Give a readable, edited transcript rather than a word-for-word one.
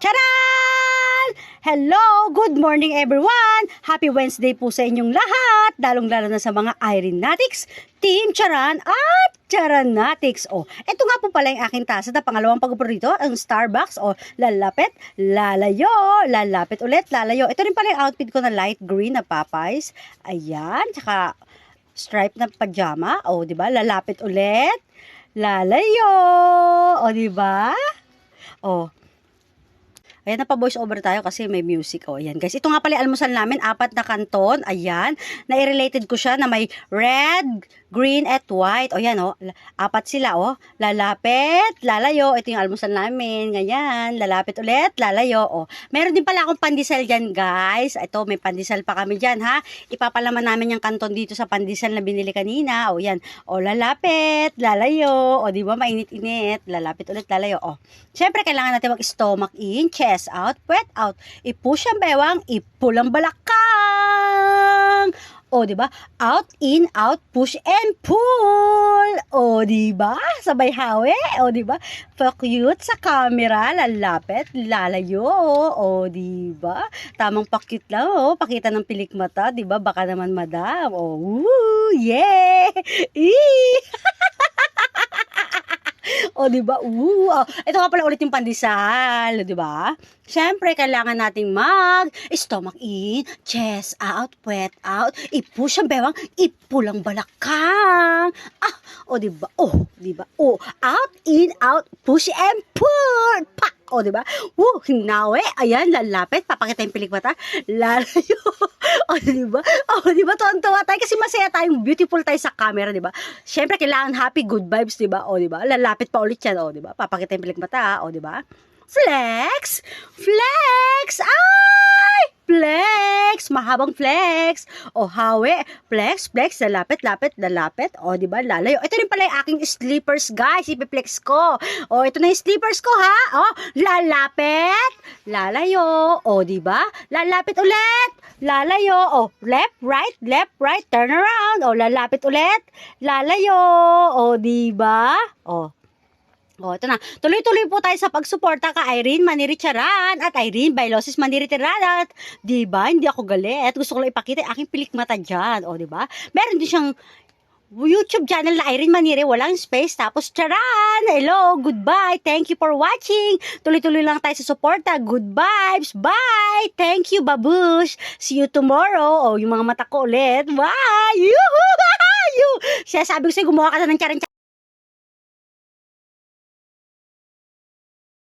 Charan! Hello! Good morning everyone! Happy Wednesday po sa inyong lahat! Lalong-lalo na sa mga Irenatics, Team Charan at Charanatics. Ito nga po pala yung aking tasa na pangalawang pag-upro rito, ang Starbucks. Lalapit, lalayo, lalapit ulit, lalayo. Ito rin pala yung outfit ko na light green na Popeyes. Ayan, tsaka stripe na pajama. Diba? Lalapit ulit, lalayo. Diba? Ayan, napa-voice over tayo kasi may music. Ayan guys. Ito nga pala almusal namin, 4 na kanton. Ayan. Na-related ko siya na may red, green, at white. Ayan 4 sila Lalapit, lalayo. Ito yung almusal namin. Ganyan. Lalapit ulit, lalayo. Meron din pala akong pandesal dyan guys. Ito, may pandesal pa kami dyan ha. Ipapalaman namin yung kanton dito sa pandesal na binili kanina. Yan. Lalapit, lalayo. Diba mainit-init. Lalapit ulit, lalayo. Siyempre, kailangan natin mag-stomach in, chest out, puwet out. I-push ang bewang, i-pull ang balakang. Diba? Out, in, out, push, and pull. Diba? Sabay hawi. Diba? Pa-cute sa camera, lalapit, lalayo. Diba? Tamang pa-cute lang. Pakita ng pilik mata. Diba? Baka naman madam. Yeah! Diba? Ito nga pala ulit yung pandesal, diba? Siyempre, kailangan nating mag-stomach in, chest out, puwet out, i-push ang bewang, i-pull ang balakang. Diba? Diba? Out, in, out, push and pull. Pak! Diba? Hinawi. Ayan, lalapit. Papakita yung pilik mata. Lalayo. Diba? Diba? Tuwan-tuwa tayo kasi masaya tayong beautiful tayo sa camera, diba? Siyempre, kailangan happy, good vibes, diba? Diba? Lalapit pa ulit yan, diba? Papakita yung pilik mata, diba? Flex! Flex! Ay! Flex! Mahabang flex! Hawi! Flex! Flex! Lalapit! Lapit! Lalapit! Diba? Lalayo. Ito rin pala yung aking sleepers, guys. Ipiplex ko. Ito na yung sleepers ko, ha? Lalapit! Lalayo. Diba? Lalapit ulit! Lalayo. Left, right, turn around. Lalapit ulit. Lalayo. Diba? Ito na. Tuloy-tuloy po tayo sa pagsuporta ka Irene Maniri Charan at Irene Bailosis Maniri Tirada. Diba? Hindi ako galit. Gusto ko lang ipakita yung aking pilik mata dyan. Diba? Meron din siyang YouTube channel na Irene Maniri, walang space, tapos Charan. Hello, goodbye. Thank you for watching. Tuloy-tuloy lang tayo sa suporta. Good vibes. Bye. Thank you, babush. See you tomorrow. Yung mga mata ko ulit. Bye. Yuhu! Siya sabi ko sa'yo, gumawa ka na ng charan.